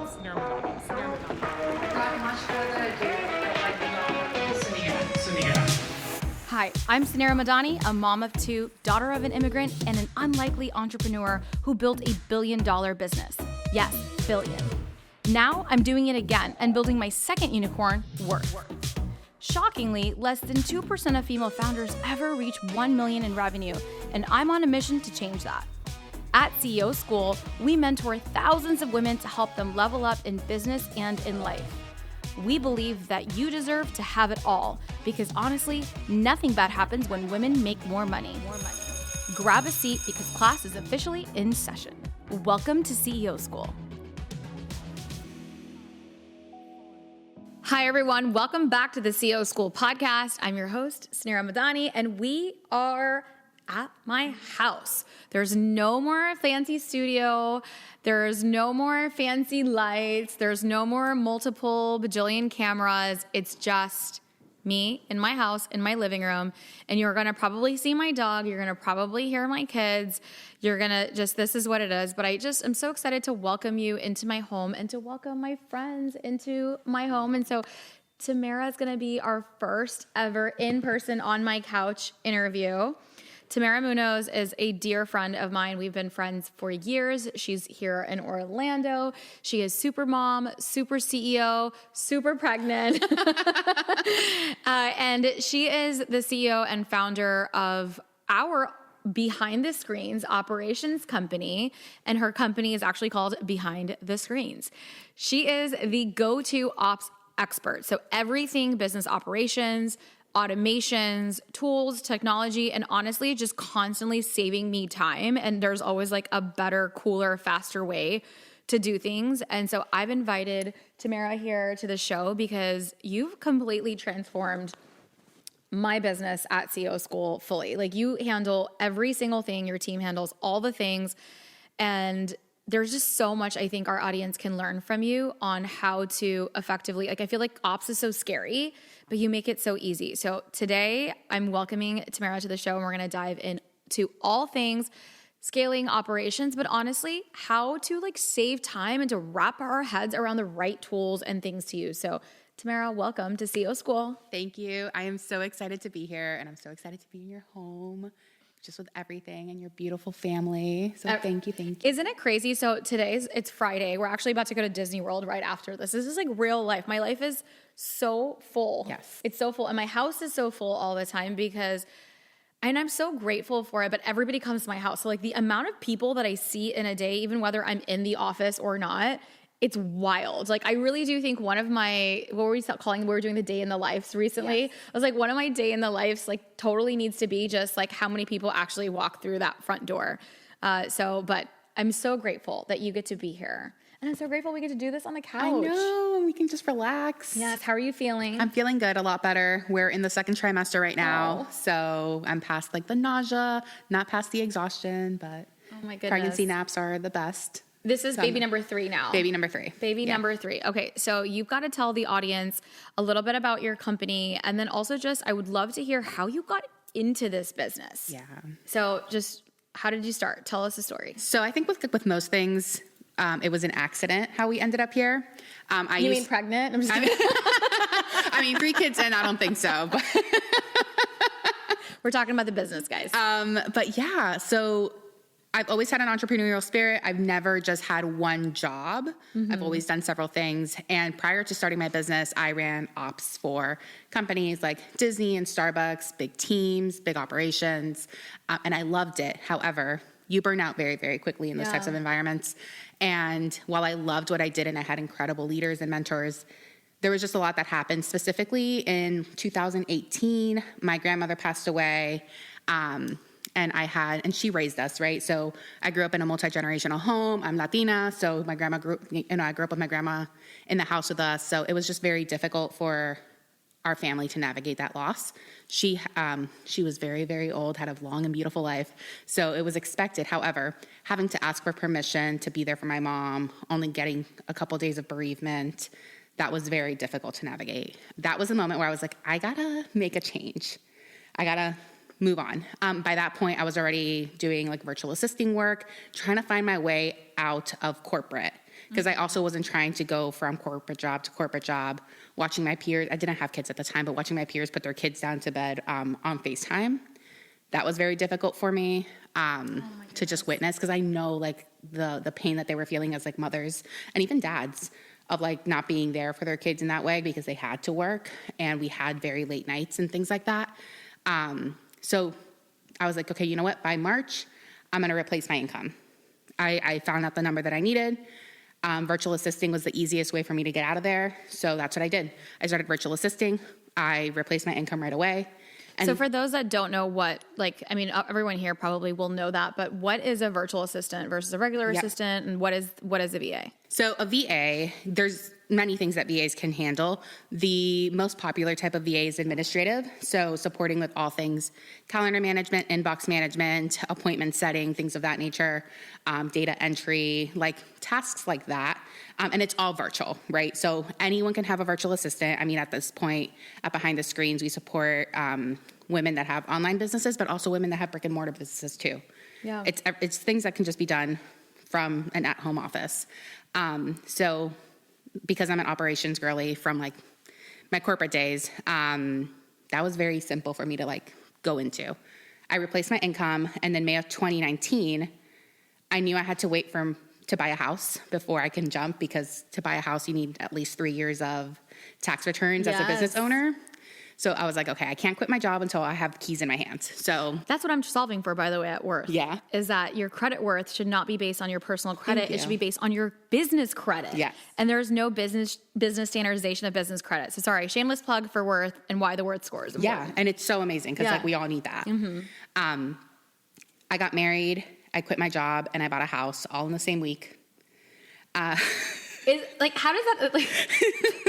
Suneera Madhani. Suneera Madhani. Without much further ado, I'd like to welcome Suneera. Hi, I'm Suneera Madhani, a mom of two, daughter of an immigrant, and an unlikely entrepreneur who built $1 billion business. Yes, billion. Now I'm doing it again and building my second unicorn, Worth. Shockingly, less than 2% of female founders ever reach 1 million in revenue, and I'm on a mission to change that. At CEO School, we mentor thousands of women to help them level up in business and in life. We believe that you deserve to have it all because honestly, nothing bad happens when women make more money. Grab a seat because class is officially in session. Welcome to CEO School. Hi, everyone. Welcome back to the CEO School podcast. I'm your host, Suneera Madhani, and we are at my house. There's no more fancy studio. There's no more fancy lights. There's no more multiple bajillion cameras. It's just me in my house, in my living room. And you're going to probably see my dog. You're going to probably hear my kids. You're going to this is what it is. But I'm so excited to welcome you into my home and to welcome my friends into my home. And so Tamara is going to be our first ever in-person on my couch interview. Tamara Munoz is a dear friend of mine. We've been friends for years. She's here in Orlando. She is super mom, super CEO, super pregnant. And she is the CEO and founder of our behind the screens operations company. And her company is actually called Behind the Screens. She is the go-to ops expert. So everything business operations, automations, tools, technology, and honestly, just constantly saving me time. And there's always like a better, cooler, faster way to do things. And so I've invited Tamara here to the show because you've completely transformed my business at CEO School fully. Like you handle every single thing, your team handles all the things. And there's just so much I think our audience can learn from you on how to effectively, I feel like ops is so scary, but you make it so easy. So today I'm welcoming Tamara to the show and we're going to dive into all things scaling operations, but honestly, how to save time and to wrap our heads around the right tools and things to use. So Tamara, welcome to CEO School. Thank you. I am so excited to be here, and I'm so excited to be in your home, just with everything and your beautiful family. So thank you. Isn't it crazy? So it's Friday. We're actually about to go to Disney World right after this. This is like real life. My life is so full. Yes. It's so full. And my house is so full all the time and I'm so grateful for it, but everybody comes to my house. So the amount of people that I see in a day, even whether I'm in the office or not, it's wild. I really do think one of my, what were we were doing the day in the lives recently. Yes. I was one of my day in the lives totally needs to be just how many people actually walk through that front door. But I'm so grateful that you get to be here. And I'm so grateful we get to do this on the couch. I know, we can just relax. Yes, how are you feeling? I'm feeling good, a lot better. We're in the second trimester right now. So I'm past the nausea, not past the exhaustion, but oh my goodness. Pregnancy naps are the best. This is baby number 3 now. Baby number 3. Number 3. Okay, so you've got to tell the audience a little bit about your company, and then also I would love to hear how you got into this business. Yeah. So how did you start? Tell us a story. So I think with most things, it was an accident how we ended up here. You mean pregnant? I'm just kidding. I mean 3 kids in, I don't think so. But we're talking about the business, guys. But yeah, so I've always had an entrepreneurial spirit. I've never just had one job. Mm-hmm. I've always done several things. And prior to starting my business, I ran ops for companies like Disney and Starbucks, big teams, big operations. And I loved it. However, you burn out very, very quickly in those types of environments. And while I loved what I did and I had incredible leaders and mentors, there was just a lot that happened. Specifically in 2018, my grandmother passed away. And she raised us, right? So I grew up in a multi-generational home. I'm Latina, so I grew up with my grandma in the house with us. So it was just very difficult for our family to navigate that loss. She was very, very old, had a long and beautiful life. So it was expected. However, having to ask for permission to be there for my mom, only getting a couple days of bereavement, that was very difficult to navigate. That was a moment where I was like, I gotta make a change. I gotta move on. By that point, I was already doing virtual assisting work, trying to find my way out of corporate. because I also wasn't trying to go from corporate job to corporate job, watching my peers. I didn't have kids at the time, but watching my peers put their kids down to bed on FaceTime. That was very difficult for me to just witness, because I know like the pain that they were feeling as like mothers and even dads of like not being there for their kids in that way because they had to work and we had very late nights and things like that. So I was like, okay, you know what? By March, I'm going to replace my income. I found out the number that I needed. Virtual assisting was the easiest way for me to get out of there. So that's what I did. I started virtual assisting. I replaced my income right away. And so for those that don't know what, like, I mean, everyone here probably will know that, but what is a virtual assistant versus a regular assistant, and what is a VA? So a VA, there's many things that VAs can handle. The most popular type of VA is administrative, so supporting with all things calendar management, inbox management, appointment setting, things of that nature, data entry, like tasks like that. And it's all virtual, right? So anyone can have a virtual assistant. I mean, at this point, at Behind the Screens, we support women that have online businesses, but also women that have brick and mortar businesses too. Yeah. It's things that can just be done from an at-home office. So because I'm an operations girly from like my corporate days, that was very simple for me to like go into. I replaced my income, and then May of 2019, I knew I had to wait to buy a house before I can jump, because to buy a house, you need at least 3 years of tax returns as a business owner. So I was like, okay, I can't quit my job until I have keys in my hands. So that's what I'm solving for, by the way, at Worth. Yeah. Is that your credit worth should not be based on your personal credit. It should be based on your business credit. Yes. And there's no business standardization of business credit. So sorry, shameless plug for Worth and why the Worth score is important. Yeah, and it's so amazing because like we all need that. Mm-hmm. I got married, I quit my job, and I bought a house all in the same week. Like, how does that, like,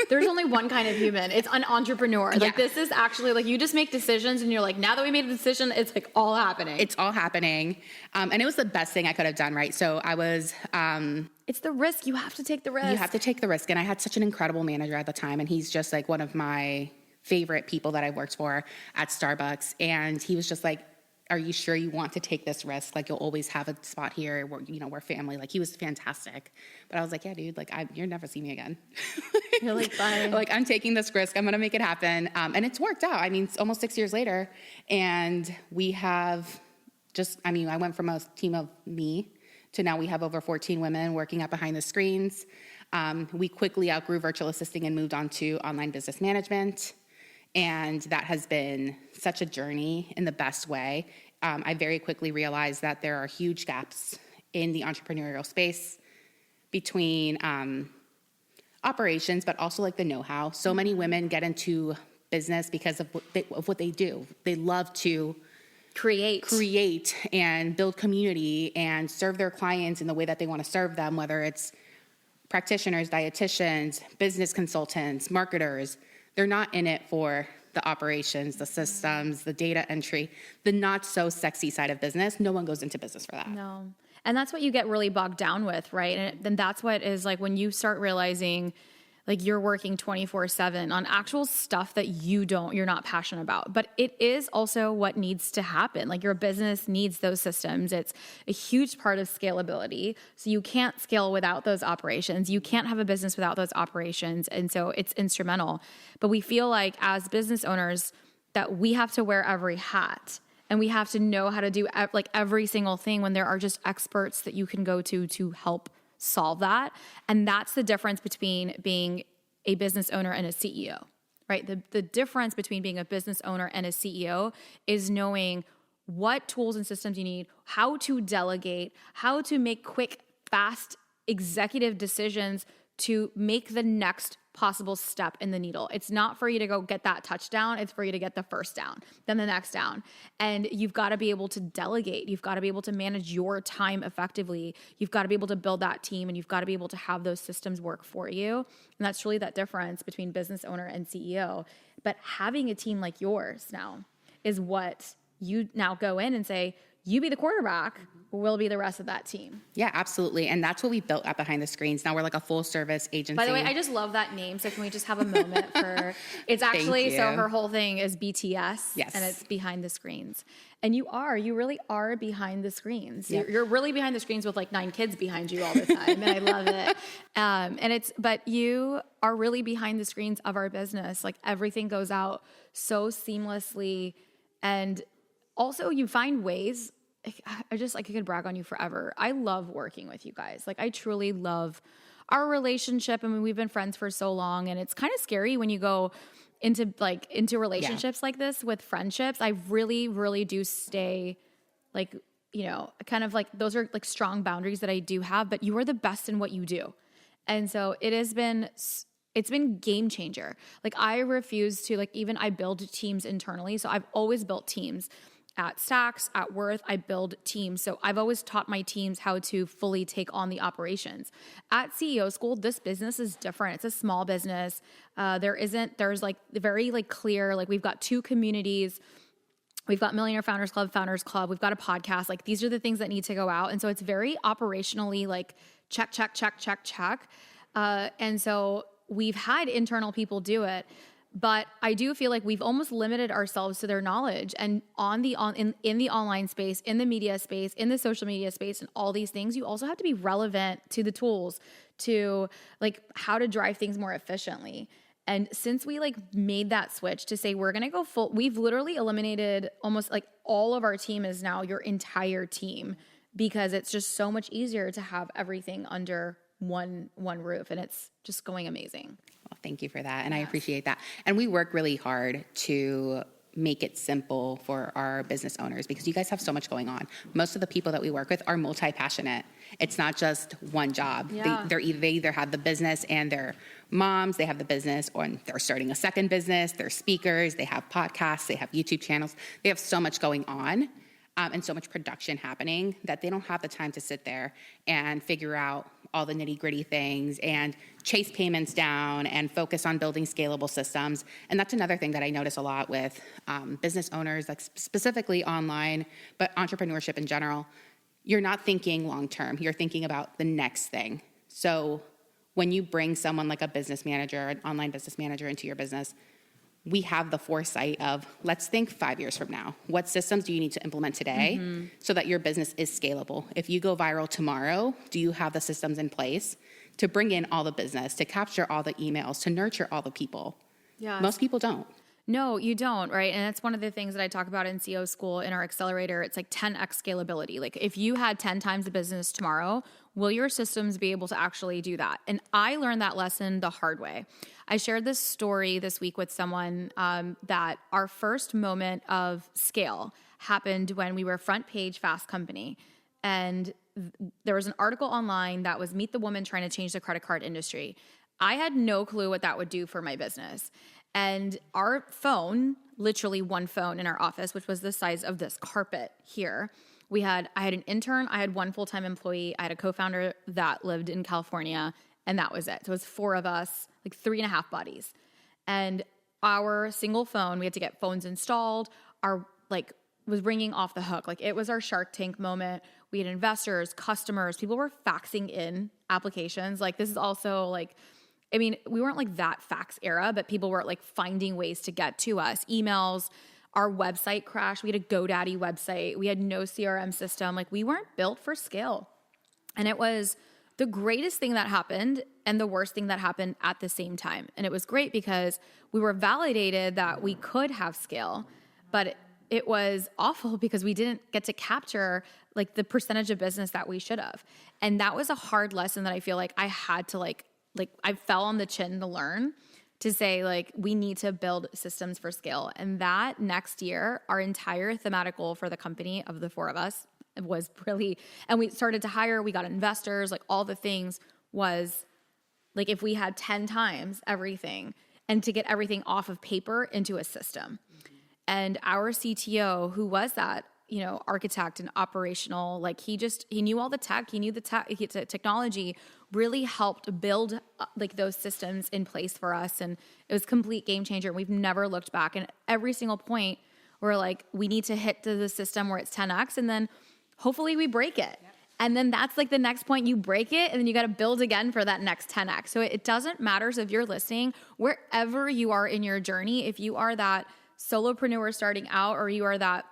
there's only one kind of human. It's an entrepreneur. Like, this is actually, like, you just make decisions, and you're like, now that we made a decision, it's, like, all happening. It's all happening. And it was the best thing I could have done, right? So I was... it's the risk. You have to take the risk. You have to take the risk. And I had such an incredible manager at the time, and he's just, like, one of my favorite people that I've worked for at Starbucks. And he was just like, are you sure you want to take this risk? Like, you'll always have a spot here. We're family. Like, he was fantastic. But I was like, yeah, dude, like, you'll never see me again. You're like, bye. Like, I'm taking this risk. I'm going to make it happen. And it's worked out. I mean, it's almost 6 years later. And we have I went from a team of me to now we have over 14 women working at Behind the Screens. We quickly outgrew virtual assisting and moved on to online business management. And that has been such a journey in the best way. I very quickly realized that there are huge gaps in the entrepreneurial space between operations, but also like the know-how. So many women get into business because of what they do. They love to create and build community and serve their clients in the way that they want to serve them, whether it's practitioners, dietitians, business consultants, marketers. They're not in it for the operations, the systems, the data entry, the not so sexy side of business. No one goes into business for that. No. And that's what you get really bogged down with, right? And then that's what is like when you start realizing like you're working 24/7 on actual stuff that you're not passionate about. But it is also what needs to happen. Like your business needs those systems. It's a huge part of scalability. So you can't scale without those operations. You can't have a business without those operations. And so it's instrumental. But we feel like as business owners that we have to wear every hat. And we have to know how to do like every single thing when there are just experts that you can go to help solve that. And that's the difference between being a business owner and a CEO, right? The difference between being a business owner and a CEO is knowing what tools and systems you need, how to delegate, how to make quick, fast executive decisions to make the next possible step in the needle. It's not for you to go get that touchdown. It's for you to get the first down, then the next down. And you've got to be able to delegate. You've got to be able to manage your time effectively. You've got to be able to build that team, and you've got to be able to have those systems work for you. And that's really that difference between business owner and CEO. But having a team like yours now is what you now go in and say, you be the quarterback, we'll be the rest of that team. Yeah, absolutely. And that's what we built at Behind the Screens. Now we're like a full service agency. By the way, I just love that name. So can we just have a moment for, it's actually, so her whole thing is BTS. Yes. And it's Behind the Screens. And you really are behind the screens. Yep. You're really behind the screens with like 9 kids behind you all the time. And I love it. But you are really behind the screens of our business. Like everything goes out so seamlessly. And also you find ways, I could brag on you forever. I love working with you guys. Like I truly love our relationship. I mean, we've been friends for so long, and it's kind of scary when you go into relationships like this with friendships. I really, really do stay like, kind of like those are like strong boundaries that I do have, but you are the best in what you do. And so it's been game changer. Like I refuse to I build teams internally. So I've always built teams. At Stacks, at Worth, I build teams. So I've always taught my teams how to fully take on the operations. At CEO School, this business is different. It's a small business. There's like very like clear, like we've got 2 communities. We've got Millionaire Founders Club. We've got a podcast. Like these are the things that need to go out. And so it's very operationally like check. And so we've had internal people do it. But I do feel like we've almost limited ourselves to their knowledge, and in the online space, in the media space, in the social media space, and all these things, you also have to be relevant to the tools, to like how to drive things more efficiently. And since we like made that switch to say we're gonna go full, we've literally eliminated almost like all of our team is now your entire team, because it's just so much easier to have everything under one roof, and it's just going amazing. Well, thank you for that. And I appreciate that. And we work really hard to make it simple for our business owners, because you guys have so much going on. Most of the people that we work with are multi-passionate. It's not just one job. Yeah. They either have the business and they're moms, they have the business, or they're starting a second business, they're speakers, they have podcasts, they have YouTube channels. They have so much going on. And so much production happening that they don't have the time to sit there and figure out all the nitty-gritty things and chase payments down and focus on building scalable systems. And that's another thing that I notice a lot with business owners, like specifically online, but entrepreneurship in general. You're not thinking long-term. You're thinking about the next thing. So when you bring someone like a business manager, an online business manager into your business, we have the foresight of, let's think 5 years from now. What systems do you need to implement today so that your business is scalable? If you go viral tomorrow, do you have the systems in place to bring in all the business, to capture all the emails, to nurture all the people? Yeah. Most people don't. No, you don't, right? And that's one of the things that I talk about in CEO School in our accelerator. It's like 10x scalability. Like if you had 10 times the business tomorrow, will your systems be able to actually do that? And I learned that lesson the hard way. I shared this story this week with someone that our first moment of scale happened when we were front page Fast Company. And there was an article online that was Meet the Woman Trying to Change the Credit Card Industry. I had no clue what that would do for my business. And our phone, literally one phone in our office, which was the size of this carpet here. I had an intern, I had one full-time employee, I had a co-founder that lived in California, and that was it. So it was 4 of us, like 3.5 bodies. And our single phone, we had to get phones installed, was ringing off the hook. Like it was our Shark Tank moment. We had investors, customers, people were faxing in applications. Like this is also like, I mean, we weren't like that fax era, but people were like finding ways to get to us. Emails, our website crashed. We had a GoDaddy website. We had no CRM system. Like we weren't built for scale. And it was the greatest thing that happened and the worst thing that happened at the same time. And it was great because we were validated that we could have scale, but it was awful because we didn't get to capture like the percentage of business that we should have. And that was a hard lesson that I feel like I had to like I fell on the chin to learn, to say like, we need to build systems for scale. And that next year, our entire thematic goal for the company of the 4 of us was really, and we started to hire, we got investors, like all the things was like, if we had 10 times everything and to get everything off of paper into a system. And our CTO, who was that, architect and operational, like he knew all the tech, he knew the technology, really helped build like those systems in place for us. And it was a complete game changer. We've never looked back. And every single point We're like, we need to hit to the system where it's 10x, and then hopefully we break it. Yep. And then that's like the next point, you break it, and then you got to build again for that next 10x. So it doesn't matter. So if you're listening, wherever you are in your journey, if you are that solopreneur starting out, or you are that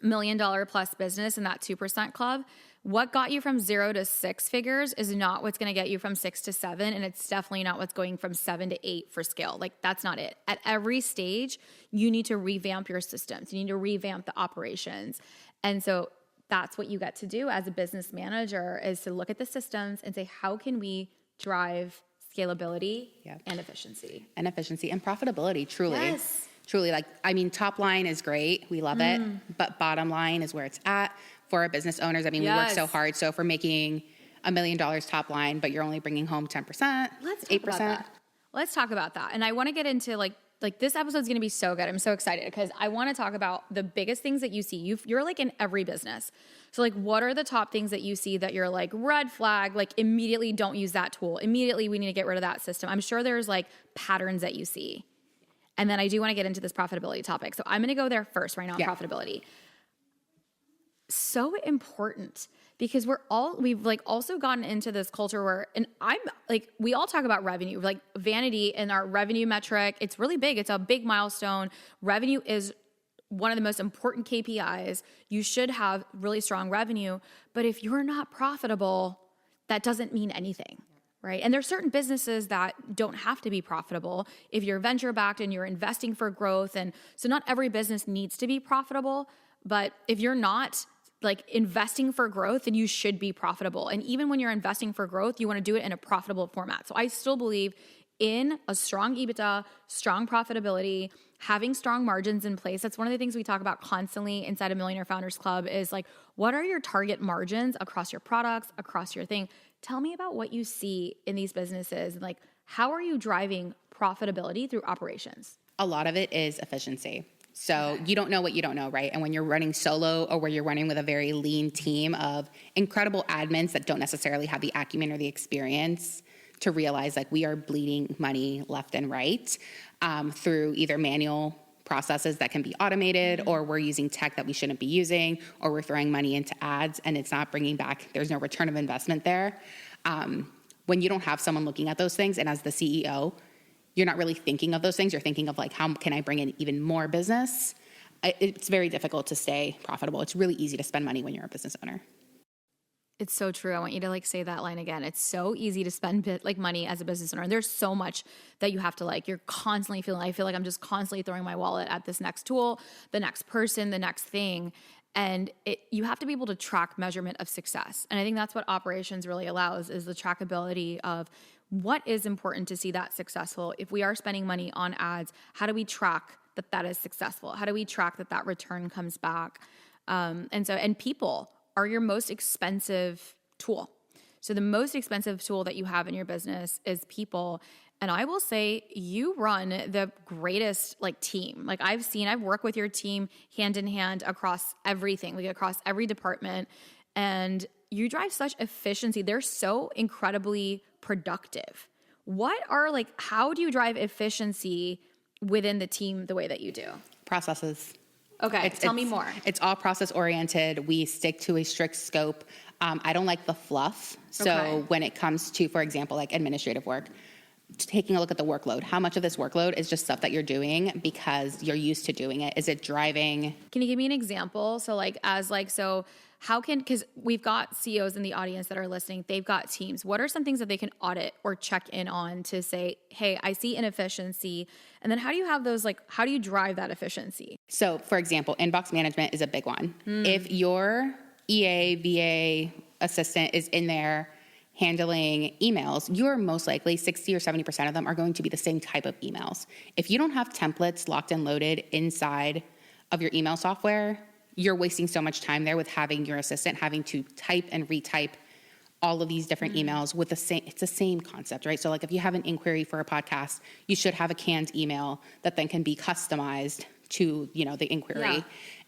$1 million plus business in that 2% club, what got you from 0 to 6 figures is not what's going to get you from 6 to 7. And it's definitely not what's going from 7 to 8 for scale. Like, that's not it. At every stage, you need to revamp your systems. You need to revamp the operations. And so that's what you get to do as a business manager, is to look at the systems and say, how can we drive scalability and efficiency? And efficiency and profitability, truly. Yes. Truly, like, I mean, top line is great. We love it. But bottom line is where it's at for our business owners. I mean, we work so hard. So if we're making $1 million top line, but you're only bringing home 10%, let's 8%. Let's talk about that. And I want to get into like this episode's going to be so good. I'm so excited because I want to talk about the biggest things that you see. You're like in every business. So like, what are the top things that you see that you're like, red flag, like immediately don't use that tool. Immediately we need to get rid of that system. I'm sure there's like patterns that you see. And then I do want to get into this profitability topic. So I'm going to go there first right now, profitability. So important, because we've like also gotten into this culture where, and I'm like, we all talk about revenue, like vanity and our revenue metric. It's really big. It's a big milestone. Revenue is one of the most important KPIs. You should have really strong revenue, but if you're not profitable, that doesn't mean anything. Right. And there's certain businesses that don't have to be profitable if you're venture backed and you're investing for growth. And so not every business needs to be profitable, but if you're not like investing for growth, then you should be profitable. And even when you're investing for growth, you want to do it in a profitable format. So I still believe in a strong EBITDA, strong profitability, having strong margins in place. That's one of the things we talk about constantly inside of Millionaire Founders Club, is like, what are your target margins across your products, across your thing? Tell me about what you see in these businesses, and like, how are you driving profitability through operations? A lot of it is efficiency. So you don't know what you don't know, right? And when you're running solo, or where you're running with a very lean team of incredible admins that don't necessarily have the acumen or the experience to realize like we are bleeding money left and right through either manual processes that can be automated, or we're using tech that we shouldn't be using, or we're throwing money into ads and it's not bringing back, there's no return of investment there. When you don't have someone looking at those things, and as the CEO, you're not really thinking of those things, you're thinking of like, how can I bring in even more business? It's very difficult to stay profitable. It's really easy to spend money when you're a business owner. It's so true. I want you to like say that line again. It's so easy to spend like money as a business owner. And there's so much that you have to like, you're constantly feeling, I feel like I'm just constantly throwing my wallet at this next tool, the next person, the next thing. And you have to be able to track measurement of success. And I think that's what operations really allows, is the trackability of what is important to see that successful. If we are spending money on ads, how do we track that that is successful? How do we track that that return comes back? And people are your most expensive tool. So the most expensive tool that you have in your business is people. And I will say, you run the greatest like team. Like I've worked with your team hand in hand across everything, like across every department, and you drive such efficiency. They're so incredibly productive. How do you drive efficiency within the team the way that you do? Processes. Okay, tell me more. It's all process oriented. We stick to a strict scope. I don't like the fluff. So when it comes to, for example, like administrative work, taking a look at the workload. How much of this workload is just stuff that you're doing because you're used to doing it? Is it driving? Can you give me an example? So because we've got CEOs in the audience that are listening, they've got teams. What are some things that they can audit or check in on to say, hey, I see inefficiency? And then how do you have those, how do you drive that efficiency? So for example, inbox management is a big one. If your EA, VA assistant is in there handling emails, you're most likely 60 or 70% of them are going to be the same type of emails. If you don't have templates locked and loaded inside of your email software, you're wasting so much time there with having your assistant having to type and retype all of these different emails with it's the same concept, right? So like if you have an inquiry for a podcast, you should have a canned email that then can be customized to, the inquiry. Yeah.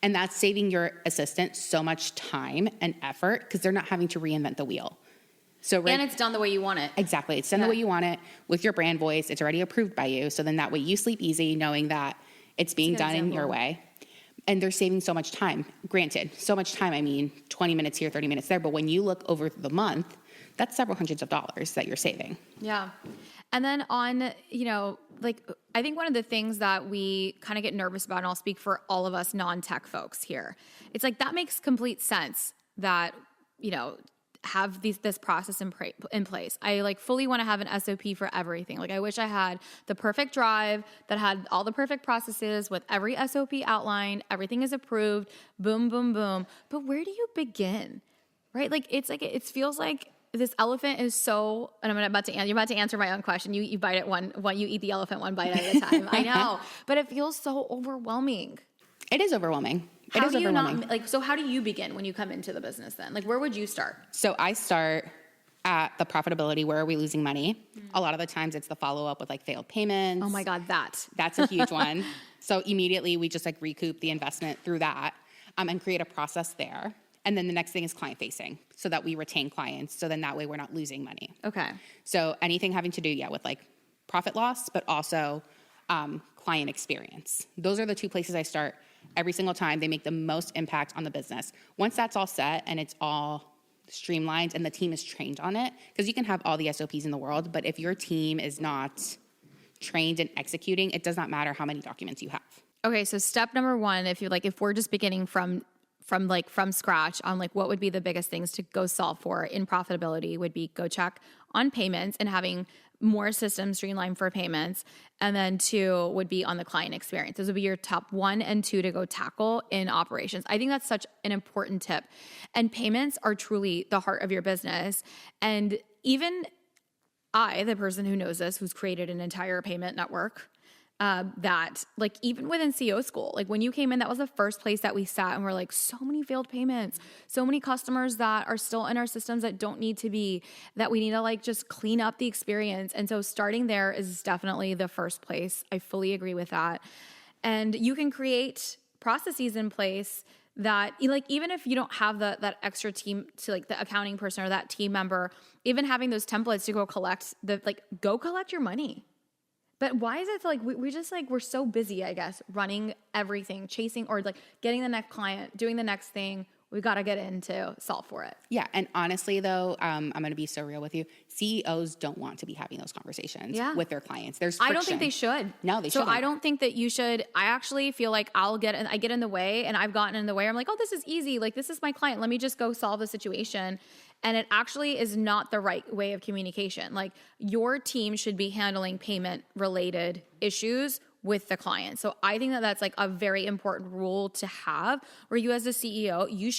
And that's saving your assistant so much time and effort because they're not having to reinvent the wheel. And it's done the way you want it. Exactly. It's done the way you want it with your brand voice. It's already approved by you. So then that way you sleep easy knowing that it's being done in your way. And they're saving so much time. Granted, so much time, I mean 20 minutes here, 30 minutes there. But when you look over the month, that's several hundreds of dollars that you're saving. Yeah. And then on, like, I think one of the things that we kind of get nervous about, and I'll speak for all of us non-tech folks here, it's like that makes complete sense that, have this process in place. I like fully want to have an SOP for everything. Like I wish I had the perfect drive that had all the perfect processes with every SOP outlined, everything is approved, boom, boom, boom. But where do you begin? Right? Like it feels like this elephant is so, and you're about to answer my own question. You bite it you eat the elephant one bite at a time. I know, but it feels so overwhelming. It is overwhelming. How do you begin when you come into the business then? Like, where would you start? So I start at the profitability. Where are we losing money? A lot of the times it's the follow-up with like failed payments. Oh my God, that's a huge one. So immediately we just like recoup the investment through that and create a process there. And then the next thing is client facing so that we retain clients. So then that way we're not losing money. Okay. So anything having to do, with like profit loss, but also client experience. Those are the two places I start every single time. They make the most impact on the business. Once that's all set and it's all streamlined and the team is trained on it, because you can have all the SOPs in the world, but if your team is not trained in executing, it does not matter how many documents you have. Okay, so step number one, if we're just beginning from scratch on like what would be the biggest things to go solve for in profitability would be go check on payments and having more systems streamlined for payments. And then 2 would be on the client experience. Those would be your top 1 and 2 to go tackle in operations. I think that's such an important tip. And payments are truly the heart of your business. And even I, the person who knows this, who's created an entire payment network, that like even within CEO school, like when you came in, that was the first place that we sat and we're like, so many failed payments, so many customers that are still in our systems that don't need to be, that we need to like just clean up the experience. And so starting there is definitely the first place. I fully agree with that. And you can create processes in place that like, even if you don't have that extra team to like the accounting person or that team member, even having those templates to go collect your money. But why is it like we just like we're so busy, I guess, running everything, chasing or like getting the next client, doing the next thing. We got to get in to solve for it. Yeah. And honestly, though, I'm going to be so real with you. CEOs don't want to be having those conversations with their clients. There's friction. I don't think they should. No, they shouldn't. So I don't think that you should. I actually feel like I get in the way, and I've gotten in the way. I'm like, oh, this is easy. Like, this is my client. Let me just go solve the situation. And it actually is not the right way of communication. Like, your team should be handling payment-related issues with the client. So I think that that's like a very important rule to have, where you as a CEO, you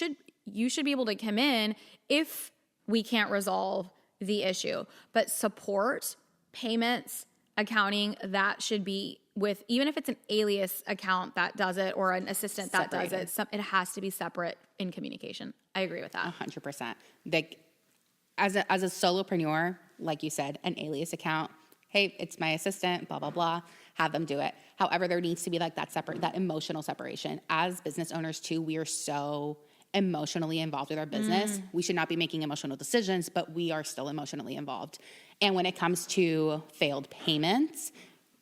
should be able to come in if we can't resolve the issue. But support, payments, accounting, that should be with, even if it's an alias account that does it or an assistant that does it, it has to be separate in communication. I agree with that. 100%. Like, as a solopreneur, like you said, an alias account, hey, it's my assistant, blah, blah, blah, have them do it. However, there needs to be like that emotional separation. As business owners too, we are so emotionally involved with our business. We should not be making emotional decisions, but we are still emotionally involved. And when it comes to failed payments,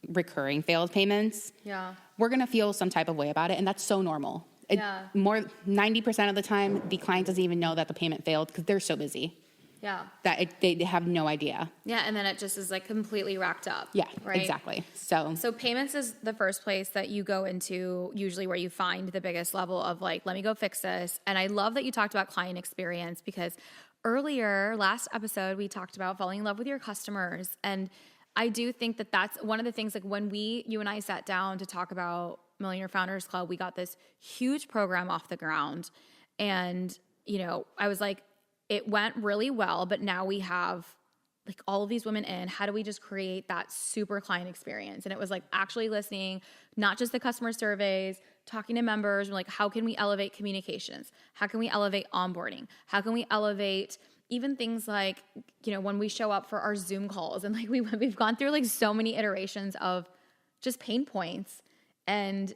recurring failed payments, we're going to feel some type of way about it. And that's so normal. 90% of the time, the client doesn't even know that the payment failed because they're so busy. That they have no idea. And then it just is like completely racked up. Right? Exactly. So payments is the first place that you go into, usually where you find the biggest level of like, let me go fix this. And I love that you talked about client experience, because last episode, we talked about falling in love with your customers. And I do think that that's one of the things, like when you and I sat down to talk about Millionaire Founders Club, we got this huge program off the ground. And, I was like, it went really well, but now we have like all of these women in. How do we just create that super client experience? And it was like actually listening, not just the customer surveys, talking to members. We're like, how can we elevate communications? How can we elevate onboarding? How can we elevate even things like, when we show up for our Zoom calls, and like we've gone through like so many iterations of just pain points, and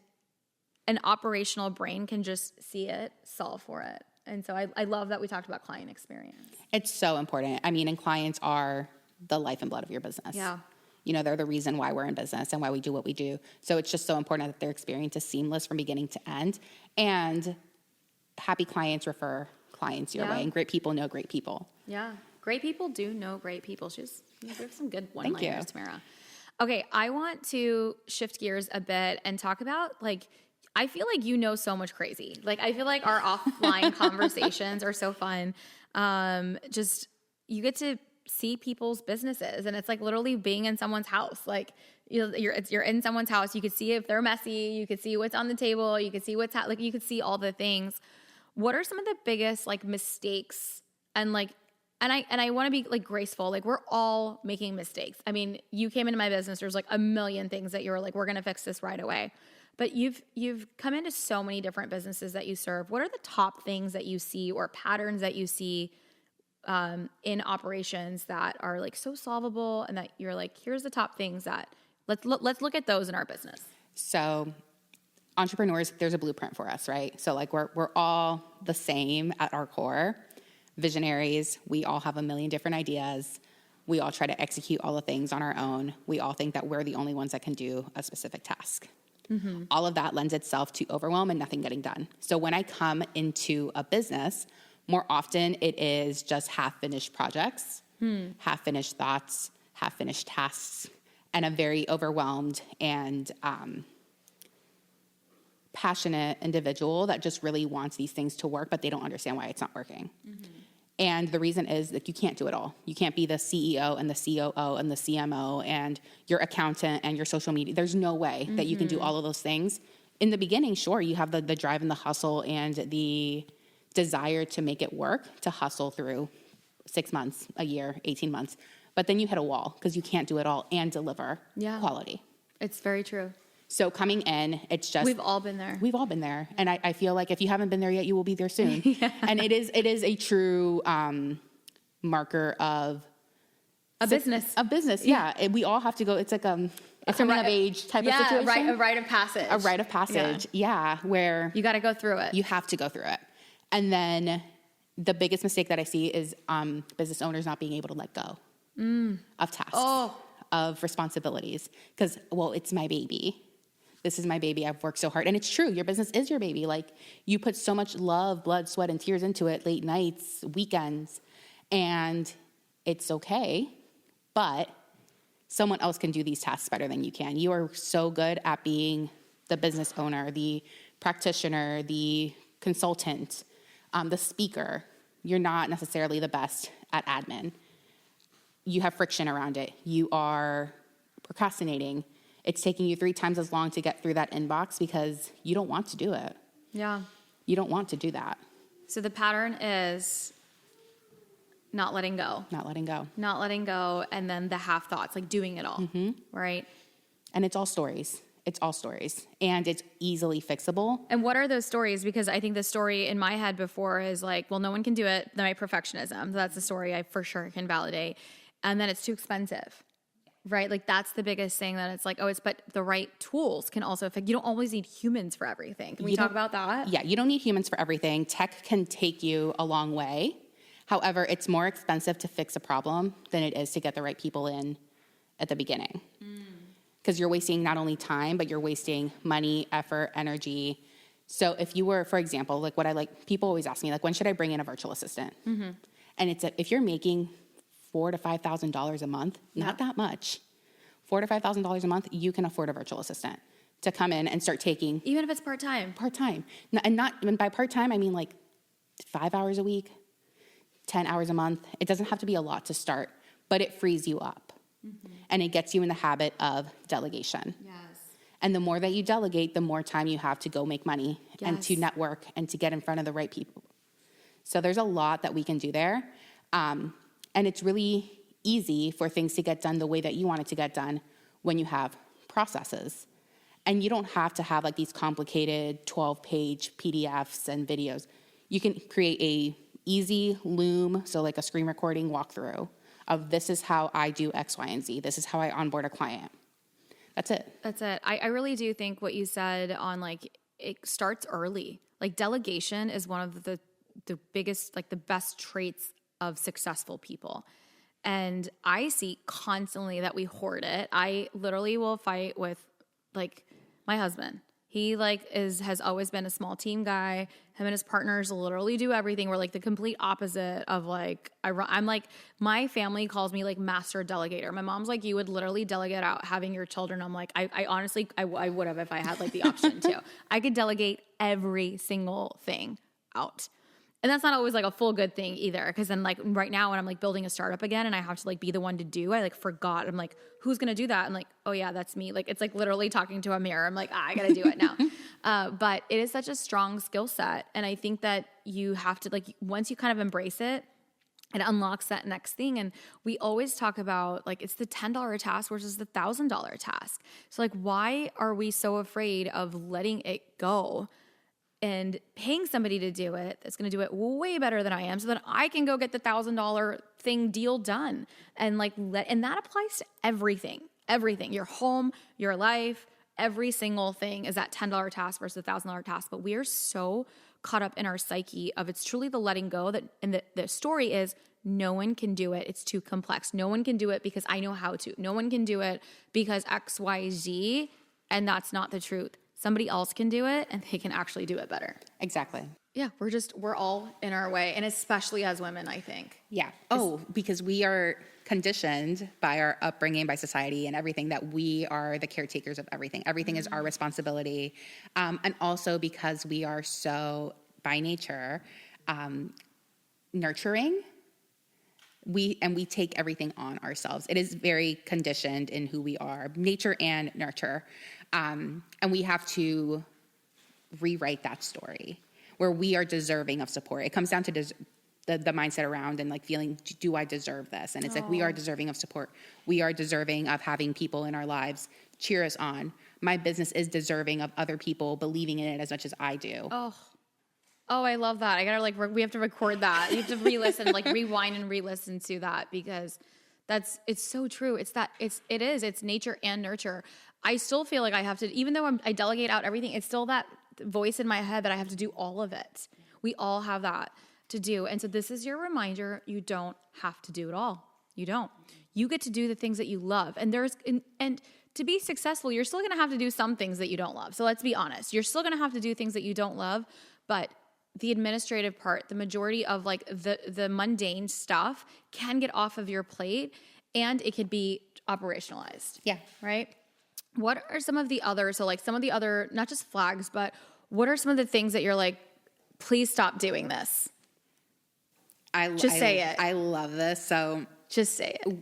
an operational brain can just see it, solve for it. And so I love that we talked about client experience. It's so important. I mean, and clients are the life and blood of your business. They're the reason why we're in business and why we do what we do. So it's just so important that their experience is seamless from beginning to end. And happy clients refer clients your way, and great people know great people. Yeah. Great people do know great people. You have some good one-liners, Thank you. Tamara. Okay, I want to shift gears a bit and talk about, I feel like you know so much crazy. I feel like our offline conversations are so fun. Just, you get to see people's businesses, and it's like literally being in someone's house. You're in someone's house. You could see if they're messy. You could see what's on the table. You could see you could see all the things. What are some of the biggest mistakes and I want to be graceful. We're all making mistakes. I mean, you came into my business. There's a million things that you were we're going to fix this right away. But you've come into so many different businesses that you serve. What are the top things that you see or patterns that you see in operations that are so solvable, and that you're here's the top things that let's look at those in our business? So entrepreneurs, there's a blueprint for us, right? So we're all the same at our core. Visionaries, we all have a million different ideas. We all try to execute all the things on our own. We all think that we're the only ones that can do a specific task. Mm-hmm. All of that lends itself to overwhelm and nothing getting done. So when I come into a business, more often it is just half-finished projects, half-finished thoughts, half-finished tasks, and a very overwhelmed and passionate individual that just really wants these things to work, but they don't understand why it's not working. Mm-hmm. And the reason is that you can't do it all. You can't be the CEO and the COO and the CMO and your accountant and your social media. There's no way that you can do all of those things. In the beginning, sure, you have the drive and the hustle and the desire to make it work, to hustle through 6 months, a year, 18 months. But then you hit a wall because you can't do it all and deliver quality. It's very true. So coming in, it's just... We've all been there. We've all been there. And I feel like if you haven't been there yet, you will be there soon. And it is a true marker of... A business. A business, yeah. We all have to go. It's like a coming of age type of situation. A rite of passage. A rite of passage, yeah, where... You got to go through it. You have to go through it. And then the biggest mistake that I see is business owners not being able to let go of tasks, of responsibilities. Because, it's my baby. This is my baby. I've worked so hard. And it's true. Your business is your baby. You put so much love, blood, sweat, and tears into it, late nights, weekends, and it's okay. But someone else can do these tasks better than you can. You are so good at being the business owner, the practitioner, the consultant, the speaker. You're not necessarily the best at admin. You have friction around it. You are procrastinating. It's taking you 3 times as long to get through that inbox because you don't want to do it. Yeah. You don't want to do that. So the pattern is not letting go. Not letting go. Not letting go, and then the half thoughts, doing it all, right? And it's all stories. It's all stories. And it's easily fixable. And what are those stories? Because I think the story in my head before is no one can do it. Then my perfectionism. That's the story I for sure can validate. And then it's too expensive. Right? That's the biggest thing that it's but the right tools can also affect. You don't always need humans for everything. Can we talk about that? Yeah, you don't need humans for everything. Tech can take you a long way. However, it's more expensive to fix a problem than it is to get the right people in at the beginning. Because you're wasting not only time, but you're wasting money, effort, energy. So if you were, for example, people always ask me, when should I bring in a virtual assistant? Mm-hmm. And it's if you're making $4,000 to $5,000 a month, not that much. $4,000 to $5,000 a month, you can afford a virtual assistant to come in and start taking. Even if it's part-time. Part-time. And by part-time, I mean 5 hours a week, 10 hours a month. It doesn't have to be a lot to start, but it frees you up. Mm-hmm. And it gets you in the habit of delegation. Yes. And the more that you delegate, the more time you have to go make money and to network and to get in front of the right people. So there's a lot that we can do there. And it's really easy for things to get done the way that you want it to get done when you have processes. And you don't have to have these complicated 12-page PDFs and videos. You can create a easy Loom, so a screen recording walkthrough of this is how I do X, Y, and Z. This is how I onboard a client. That's it. That's it. I really do think what you said on it starts early. Delegation is one of the biggest, the best traits of successful people. And I see constantly that we hoard it. I literally will fight with like my husband. He like has always been a small team guy. Him and his partners literally do everything. We're like the complete opposite of like, I'm like, my family calls me like master delegator. My mom's like, you would literally delegate out having your children. I'm like, I honestly, I would have if I had like the option to. I could delegate every single thing out. And that's not always like a full good thing either. Cause then like right now when I'm like building a startup again and I have to like be the one to do, I like forgot. I'm like, who's going to do that? I'm like, oh yeah, that's me. Like, it's like literally talking to a mirror. I'm like, I got to do it now. But it is such a strong skill set. And I think that you have to like, once you kind of embrace it, it unlocks that next thing. And we always talk about like, it's the $10 task versus the $1,000 task. So like, why are we so afraid of letting it go and paying somebody to do it that's going to do it way better than I am so that I can go get the $1,000 thing deal done? And like, and that applies to everything, your home, your life, every single thing is that $10 task versus the $1,000 task. But we are so caught up in our psyche of it's truly the letting go that, and the story is no one can do it. It's too complex. No one can do it because I know how to. No one can do it because X, Y, Z. And that's not the truth. Somebody else can do it and they can actually do it better. Exactly. Yeah, we're all in our way. And especially as women, I think. Yeah. Oh, because we are conditioned by our upbringing, by society and everything that we are the caretakers of everything. Everything is our responsibility. And also because we are so, by nature, nurturing, we take everything on ourselves. It is very conditioned in who we are, nature and nurture. And we have to rewrite that story where we are deserving of support. It comes down to the mindset around and like feeling, do I deserve this? And it's like, we are deserving of support. We are deserving of having people in our lives cheer us on. My business is deserving of other people believing in it as much as I do. Oh, I love that. I gotta like, we have to record that. You have to re-listen, like rewind and re-listen to that because it's so true. It's nature and nurture. I still feel like I have to, even though I delegate out everything, it's still that voice in my head that I have to do all of it. We all have that to do. And so this is your reminder. You don't have to do it all. You don't. You get to do the things that you love. And and to be successful, you're still going to have to do some things that you don't love. So let's be honest. You're still going to have to do things that you don't love, but the administrative part, the majority of like the mundane stuff can get off of your plate and it could be operationalized. Yeah. Right? What are some of the other, so like some of the other, not just flags, but what are some of the things that you're like, please stop doing this? Just say it. I love this. So just say it.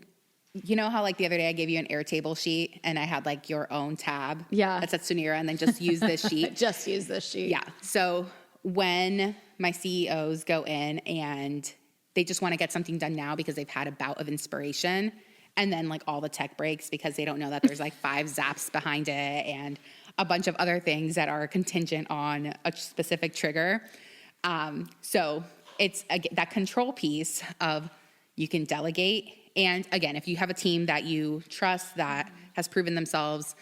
You know how like the other day I gave you an Airtable sheet and I had like your own tab? Yeah. That said Suneera and then just use this sheet. Just use this sheet. Yeah. So when my CEOs go in and they just want to get something done now because they've had a bout of inspiration and then like all the tech breaks because they don't know that there's like 5 zaps behind it and a bunch of other things that are contingent on a specific trigger. So it's that control piece of you can delegate. And again, if you have a team that you trust that has proven themselves,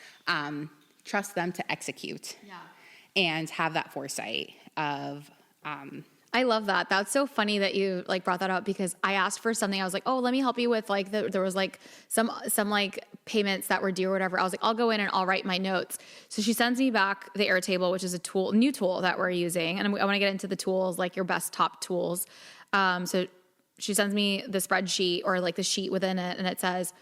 trust them to execute and have that foresight of, I love that. That's so funny that you like brought that up because I asked for something. I was like, oh, let me help you with like, there was like some like payments that were due or whatever. I was like, I'll go in and I'll write my notes. So she sends me back the Airtable, which is a new tool that we're using. And I want to get into the tools, like your best top tools. So she sends me the spreadsheet or like the sheet within it. And it says,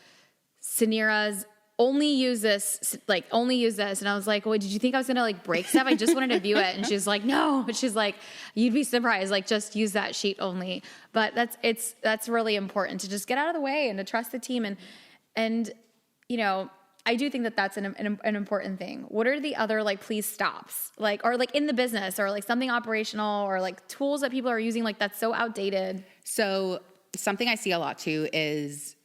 Suneera's only use this. And I was like, well, did you think I was going to like break stuff? I just wanted to view it. And she's like, no, but she's like, you'd be surprised. Like just use that sheet only. But that's really important to just get out of the way and to trust the team. And, you know, I do think that that's an important thing. What are the other like, please stops like, or like in the business or like something operational or like tools that people are using, like that's so outdated. So something I see a lot too is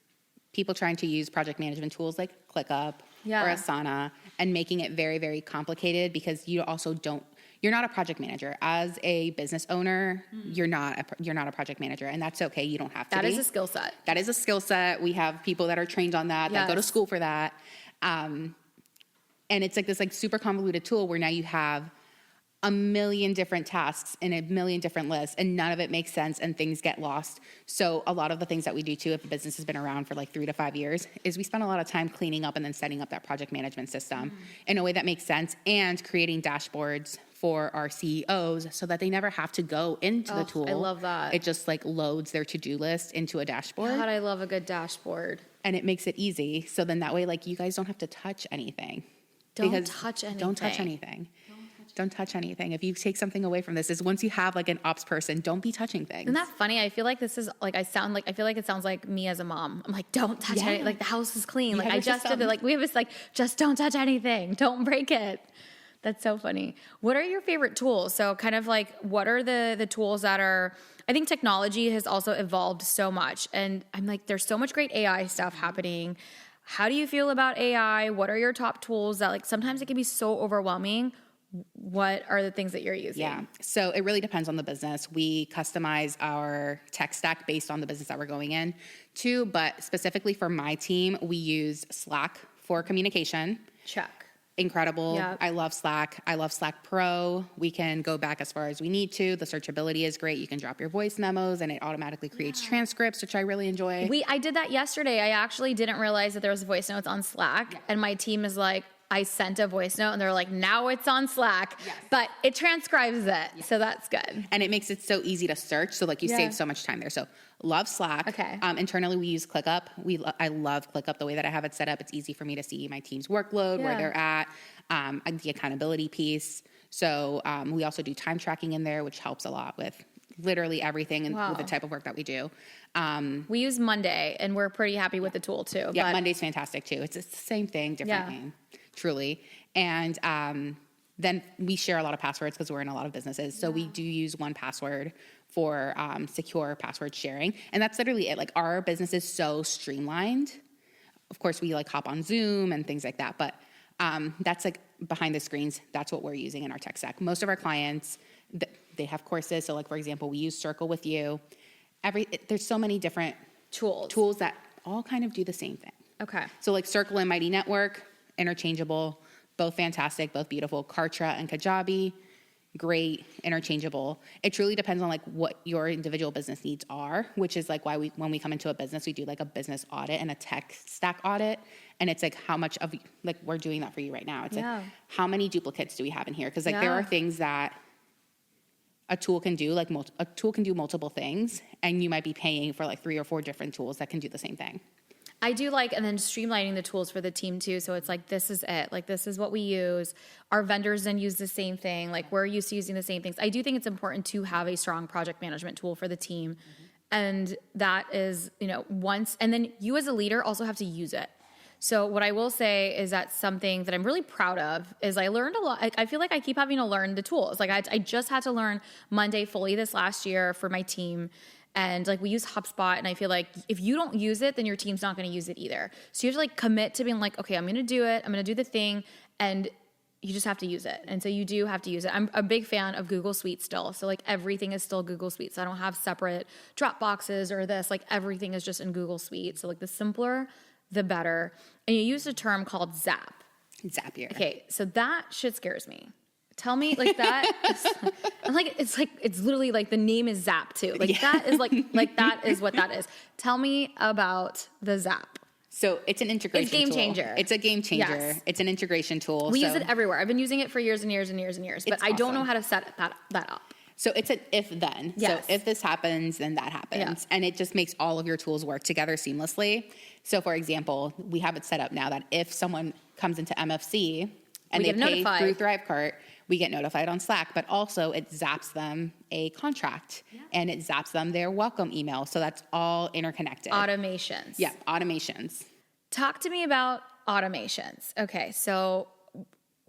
people trying to use project management tools like ClickUp or Asana and making it very, very complicated because you're not a project manager. As a business owner, you're not a project manager, and that's okay. You don't have to be. That is a skill set. That is a skill set. We have people that are trained on that, that go to school for that. And it's like this like super convoluted tool where now you have a million different tasks and a million different lists, and none of it makes sense and things get lost. So a lot of the things that we do too, if a business has been around for like 3 to 5 years, is we spend a lot of time cleaning up and then setting up that project management system in a way that makes sense, and creating dashboards for our CEOs so that they never have to go into the tool. I love that. It just like loads their to-do list into a dashboard. God, I love a good dashboard. And it makes it easy. So then that way, like, you guys don't have to touch anything. Don't Because touch anything. Don't touch anything. Don't touch anything. If you take something away from this, is once you have like an ops person, don't be touching things. Isn't that funny? I feel like this is like, I feel like it sounds like me as a mom. I'm like, don't touch anything. Like the house is clean. Like I just did it. Like we have this like, just don't touch anything. Don't break it. That's so funny. What are your favorite tools? So kind of like, what are the tools that are, I think technology has also evolved so much. And I'm like, there's so much great AI stuff happening. How do you feel about AI? What are your top tools that like, sometimes it can be so overwhelming? What are the things that you're using? Yeah. So it really depends on the business. We customize our tech stack based on the business that we're going in to, but specifically for my team, we use Slack for communication. Check. Incredible. Yep. I love Slack. I love Slack Pro. We can go back as far as we need to. The searchability is great. You can drop your voice memos and it automatically creates transcripts, which I really enjoy. I did that yesterday. I actually didn't realize that there was voice notes on Slack, and my team is like, I sent a voice note and they're like, now it's on Slack, but it transcribes it. So that's good. And it makes it so easy to search. So like you save so much time there. So love Slack. Okay. Internally we use ClickUp. I love ClickUp the way that I have it set up. It's easy for me to see my team's workload, where they're at, the accountability piece. So we also do time tracking in there, which helps a lot with literally everything and with the type of work that we do. We use Monday and we're pretty happy with the tool too. Yeah, Monday's fantastic too. It's the same thing, different name, truly. And then we share a lot of passwords because we're in a lot of businesses. So we do use 1Password for secure password sharing. And that's literally it. Like our business is so streamlined. Of course, we like hop on Zoom and things like that. But that's like behind the screens. That's what we're using in our tech stack. Most of our clients, they have courses. So like, for example, we use Circle with You. There's so many different tools that all kind of do the same thing. Okay. So like Circle and Mighty Network, interchangeable, both fantastic, both beautiful. Kartra and Kajabi, great, interchangeable. It truly depends on like what your individual business needs are, which is like why when we come into a business, we do like a business audit and a tech stack audit. And it's like how much of, like we're doing that for you right now. It's like how many duplicates do we have in here? Because like there are things that a tool can do, like a tool can do multiple things, and you might be paying for like 3 or 4 different tools that can do the same thing. I do like, and then streamlining the tools for the team too. So it's like, this is it. Like, this is what we use. Our vendors then use the same thing. Like we're used to using the same things. I do think it's important to have a strong project management tool for the team. And that is, once, and then you as a leader also have to use it. So what I will say is that something that I'm really proud of is I learned a lot. I feel like I keep having to learn the tools. Like I just had to learn Monday fully this last year for my team. And like we use HubSpot, and I feel like if you don't use it, then your team's not going to use it either. So you have to like commit to being like, okay, I'm going to do it. I'm going to do the thing. And you just have to use it. And so you do have to use it. I'm a big fan of Google Suite still. So like everything is still Google Suite. So I don't have separate Dropboxes or this, like everything is just in Google Suite. So like the simpler, the better. And you use a term called Zap. Zapier. Okay. So that shit scares me. Tell me like that. It's literally like the name is Zap too. Like that is like that is what that is. Tell me about the Zap. So it's an integration tool. It's a game changer. It's a game changer. Yes. It's an integration tool. We use it everywhere. I've been using it for years and years and years and years, but I don't know how to set that up. So it's an if then. Yes. So if this happens, then that happens. Yeah. And it just makes all of your tools work together seamlessly. So for example, we have it set up now that if someone comes into MFC and they pay through Thrivecart, we get notified on Slack, but also it zaps them a contract and it zaps them their welcome email. So that's all interconnected. Automations. Yeah, automations. Talk to me about automations. Okay, so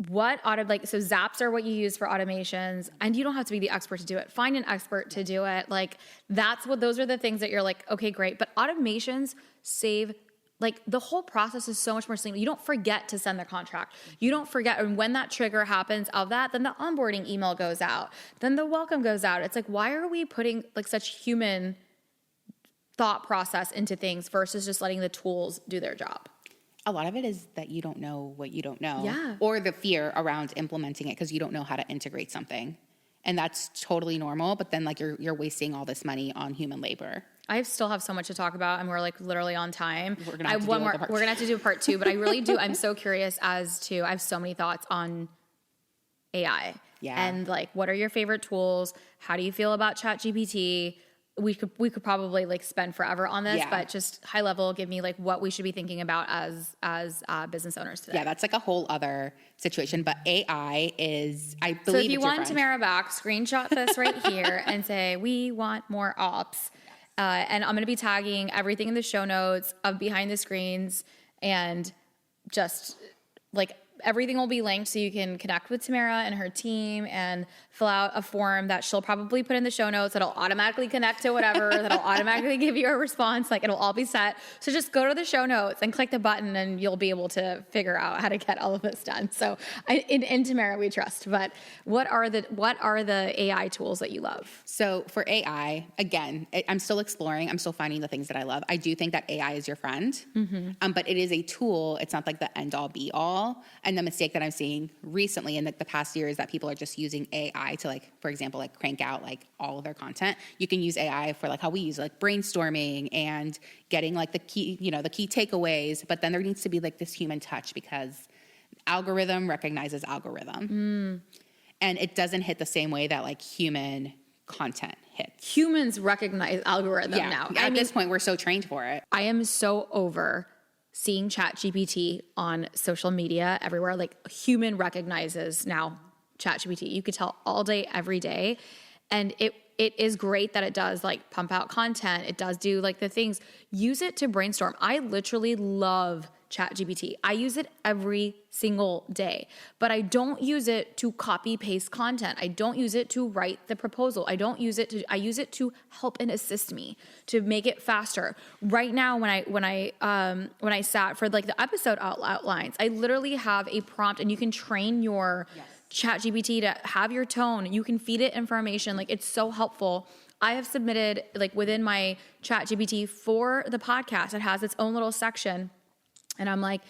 so zaps are what you use for automations, and you don't have to be the expert to do it. Find an expert to do it. Like those are the things that you're like, okay, great. But automations save, like the whole process is so much more seamless. You don't forget to send the contract. You don't forget. And when that trigger happens of that, then the onboarding email goes out. Then the welcome goes out. It's like, why are we putting like such human thought process into things versus just letting the tools do their job? A lot of it is that you don't know what you don't know. Yeah. Or the fear around implementing it because you don't know how to integrate something. And that's totally normal, but then like you're wasting all this money on human labor. I still have so much to talk about, and we're like literally on time. We're gonna have to do like a part We're gonna have to do a part 2, but I really do. I'm so curious as to. I have so many thoughts on AI. Yeah. And like, what are your favorite tools? How do you feel about ChatGPT? We could probably like spend forever on this, Yeah. but just high level, give me like what we should be thinking about as business owners today. Yeah, that's like a whole other situation. But AI is, I believe, So if you it's your want friend. Tamara back, screenshot this right here and say, we want more ops. And I'm going to be tagging everything in the show notes of behind the screens, and just like everything will be linked so you can connect with Tamara and her team and fill out a form that she'll probably put in the show notes that'll automatically connect to whatever, that'll automatically give you a response. Like it'll all be set. So just go to the show notes and click the button and you'll be able to figure out how to get all of this done. So in Tamara we trust. But what are the AI tools that you love? So for AI, again, I'm still exploring. I'm still finding the things that I love. I do think that AI is your friend, but it is a tool. It's not like the end all be all. And the mistake that I'm seeing recently in the past year is that people are just using AI to like, for example, like crank out like all of their content. You can use AI for like how we use like brainstorming and getting like the key takeaways, but then there needs to be like this human touch because algorithm recognizes algorithm. And it doesn't hit the same way that like human content hits. Humans recognize algorithm now. At this point, we're so trained for it. I am so over seeing ChatGPT on social media everywhere. Like human recognizes now ChatGPT. You could tell all day, every day. And it is great that it does like pump out content. It does do like the things. Use it to brainstorm. I literally love ChatGPT. I use it every single day, but I don't use it to copy paste content. I don't use it to write the proposal. I use it to help and assist me to make it faster. Right now, when I sat for like the episode outlines, I literally have a prompt and you can train your ChatGPT to have your tone. You can feed it information. Like it's so helpful. I have submitted like within my ChatGPT for the podcast, it has its own little section. And I'm like,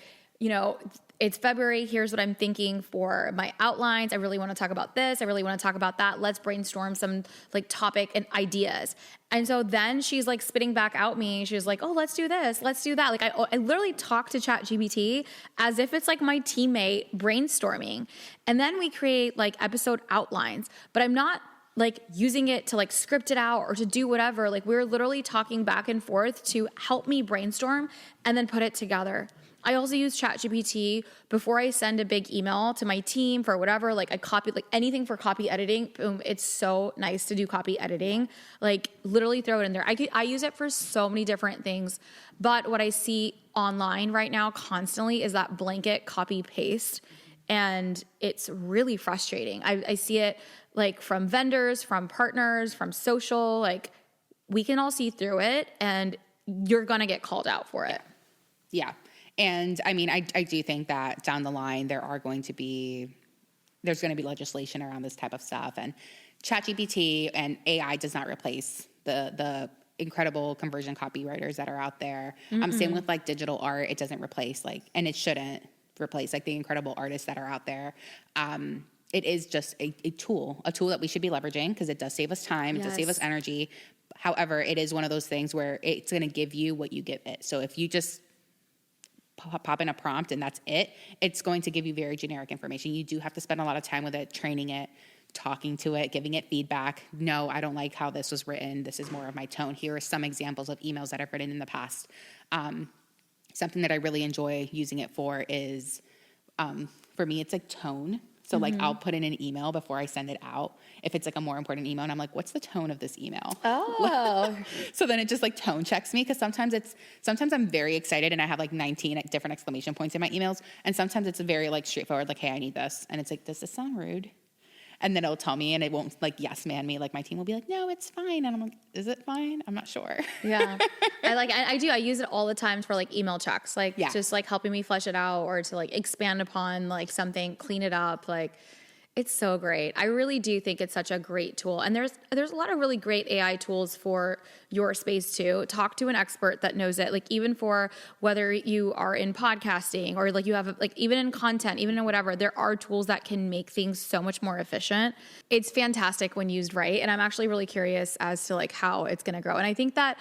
it's February. Here's what I'm thinking for my outlines. I really want to talk about this. I really want to talk about that. Let's brainstorm some like topic and ideas. And so then she's like spitting back out me. She's like, oh, let's do this. Let's do that. Like I literally talk to ChatGPT as if it's like my teammate brainstorming. And then we create like episode outlines, but I'm not like using it to like script it out or to do whatever. Like we're literally talking back and forth to help me brainstorm and then put it together. I also use ChatGPT before I send a big email to my team for whatever, like I copy, like anything for copy editing. Boom. It's so nice to do copy editing. Like literally throw it in there. I use it for so many different things. But what I see online right now constantly is that blanket copy paste. And it's really frustrating. I see it like from vendors, from partners, from social, like we can all see through it and you're going to get called out for it. Yeah. And I mean, I do think that down the line, there's going to be legislation around this type of stuff, and ChatGPT and AI does not replace the incredible conversion copywriters that are out there. Same with like digital art. It doesn't replace and it shouldn't replace like the incredible artists that are out there. It is just a tool that we should be leveraging because it does save us time. It does save us energy. However, it is one of those things where it's going to give you what you give it. So if you just pop in a prompt and that's it, it's going to give you very generic information. You do have to spend a lot of time with it, training it, talking to it, giving it feedback. No, I don't like how this was written. This is more of my tone. Here are some examples of emails that I've written in the past. Something that I really enjoy using it for is, for me, it's like tone. So like I'll put in an email before I send it out. If it's like a more important email and I'm like, what's the tone of this email? Oh. So then it just like tone checks me because sometimes I'm very excited and I have like 19 different exclamation points in my emails. And sometimes it's very like straightforward, like, hey, I need this. And it's like, does this sound rude? And then it'll tell me and it won't like yes man me. Like my team will be like, no, it's fine. And I'm like, is it fine? I'm not sure. Yeah. I use it all the time for like email checks, just like helping me flesh it out or to like expand upon like something, clean it up. Like It's so great. I really do think it's such a great tool. And there's a lot of really great AI tools for your space too. Talk to an expert that knows it. Like even for whether you are in podcasting or like you have like even in content, even in whatever, there are tools that can make things so much more efficient. It's fantastic when used right. And I'm actually really curious as to like how it's going to grow. And I think that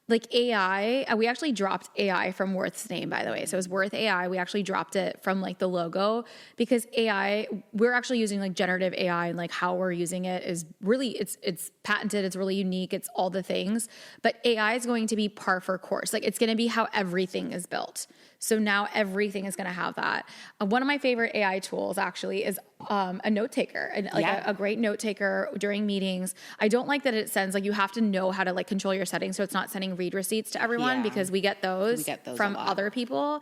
like AI, we actually dropped AI from Worth's name, by the way. So it was Worth AI. We actually dropped it from like the logo because AI, we're actually using like generative AI and like how we're using it is really, it's patented. It's really unique. It's all the things, but AI is going to be par for course. Like it's going to be how everything is built. So now everything is going to have that. One of my favorite AI tools actually is a note taker, and like a great note taker during meetings. I don't like that it sends like you have to know how to like control your settings so it's not sending read receipts to everyone because we get those from other people.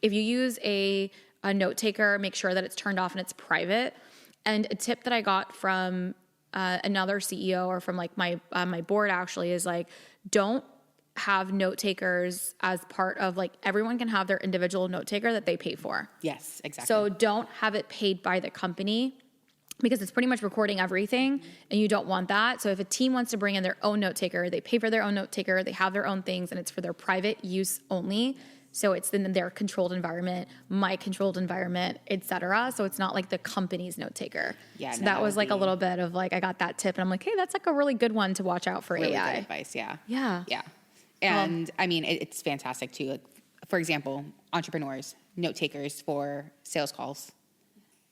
If you use a note taker, make sure that it's turned off and it's private. And a tip that I got from another CEO or from like my board actually is like don't have note takers as part of like everyone can have their individual note taker that they pay for. Yes, exactly. So don't have it paid by the company because it's pretty much recording everything and you don't want that. So if a team wants to bring in their own note taker, they pay for their own note taker, they have their own things and it's for their private use only. So it's in their controlled environment, my controlled environment, etc. So it's not like the company's note taker. Yeah, so no, that was like a little bit of like, I got that tip and I'm like, hey, that's like a really good one to watch out for really AI. good advice, yeah. Yeah. Yeah. And I mean, it's fantastic too. Like, for example, entrepreneurs, note takers for sales calls.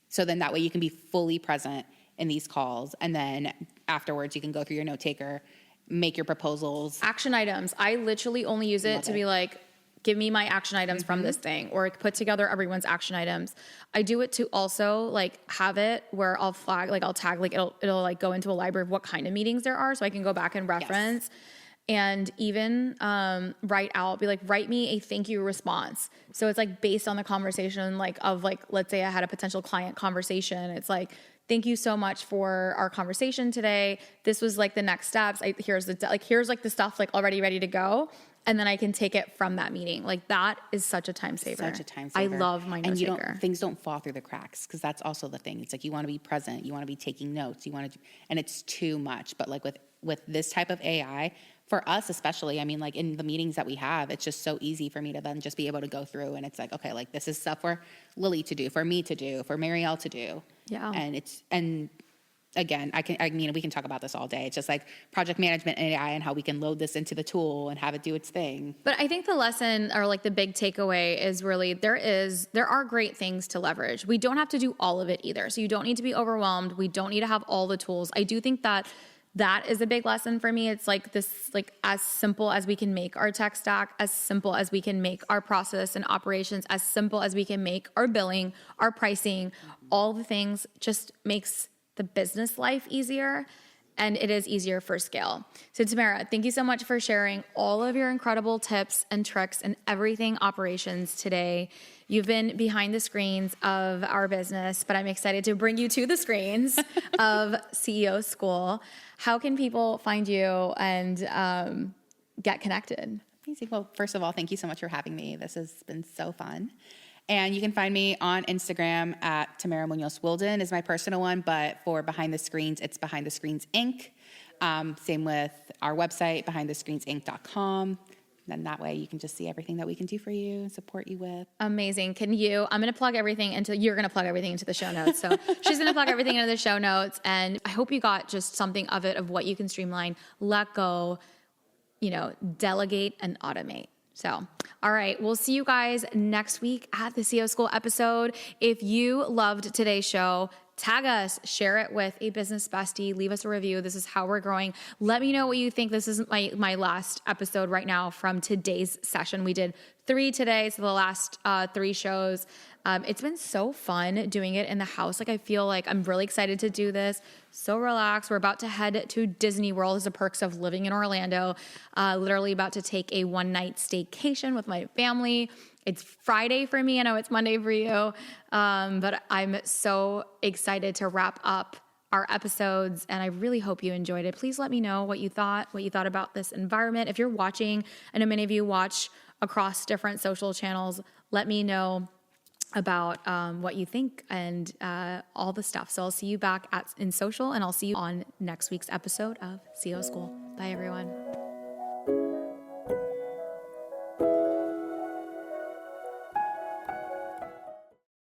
So then that way you can be fully present in these calls. And then afterwards you can go through your note taker, make your proposals. Action items. I literally only use it to be like, give me my action items from this thing or put together everyone's action items. I do it to also like have it where I'll flag, like I'll tag, like it'll like go into a library of what kind of meetings there are so I can go back and reference. Yes. And even write me a thank you response. So it's like based on the conversation, like of like, let's say I had a potential client conversation. It's like, thank you so much for our conversation today. This was like the next steps. Here's like the stuff like already ready to go. And then I can take it from that meeting. Like that is such a time saver. Such a time saver. I love my note taker. Things don't fall through the cracks because that's also the thing. It's like you want to be present. You want to be taking notes. And it's too much. But like with this type of AI, for us especially, I mean, like in the meetings that we have, it's just so easy for me to then just be able to go through and it's like, okay, like this is stuff for Lily to do, for me to do, for Marielle to do. Yeah. And again, we can talk about this all day. It's just like project management and AI and how we can load this into the tool and have it do its thing. But I think the lesson or like the big takeaway is really there are great things to leverage. We don't have to do all of it either. So you don't need to be overwhelmed. We don't need to have all the tools. I do think that is a big lesson for me. It's like this, like as simple as we can make our tech stack, as simple as we can make our process and operations, as simple as we can make our billing, our pricing, all the things just makes the business life easier, and it is easier for scale. So Tamara, thank you so much for sharing all of your incredible tips and tricks and everything operations today. You've been behind the screens of our business, but I'm excited to bring you to the screens of CEO School. How can people find you and get connected? Amazing. Well, first of all, thank you so much for having me. This has been so fun. And you can find me on Instagram at Tamara Munoz-Whilden is my personal one, but for Behind the Screens, it's Behind the Screens Inc. Same with our website, behindthescreensinc.com. Then that way you can just see everything that we can do for you and support you with. Amazing. You're going to plug everything into the show notes. So she's going to plug everything into the show notes. And I hope you got just something of it, of what you can streamline, let go, delegate and automate. So, all right, we'll see you guys next week at the CEO School episode. If you loved today's show, tag us, share it with a business bestie, leave us a review. This is how we're growing. Let me know what you think. This is my last episode right now from today's session. We did 3 today, so the last 3 shows. It's been so fun doing it in the house. Like I feel like I'm really excited to do this. So relaxed. We're about to head to Disney World as the perks of living in Orlando. Literally about to take a one-night staycation with my family. It's Friday for me. I know it's Monday for you. But I'm so excited to wrap up our episodes, and I really hope you enjoyed it. Please let me know what you thought about this environment. If you're watching, I know many of you watch across different social channels, let me know about what you think and all the stuff. So I'll see you back in social, and I'll see you on next week's episode of CEO School. Bye, everyone.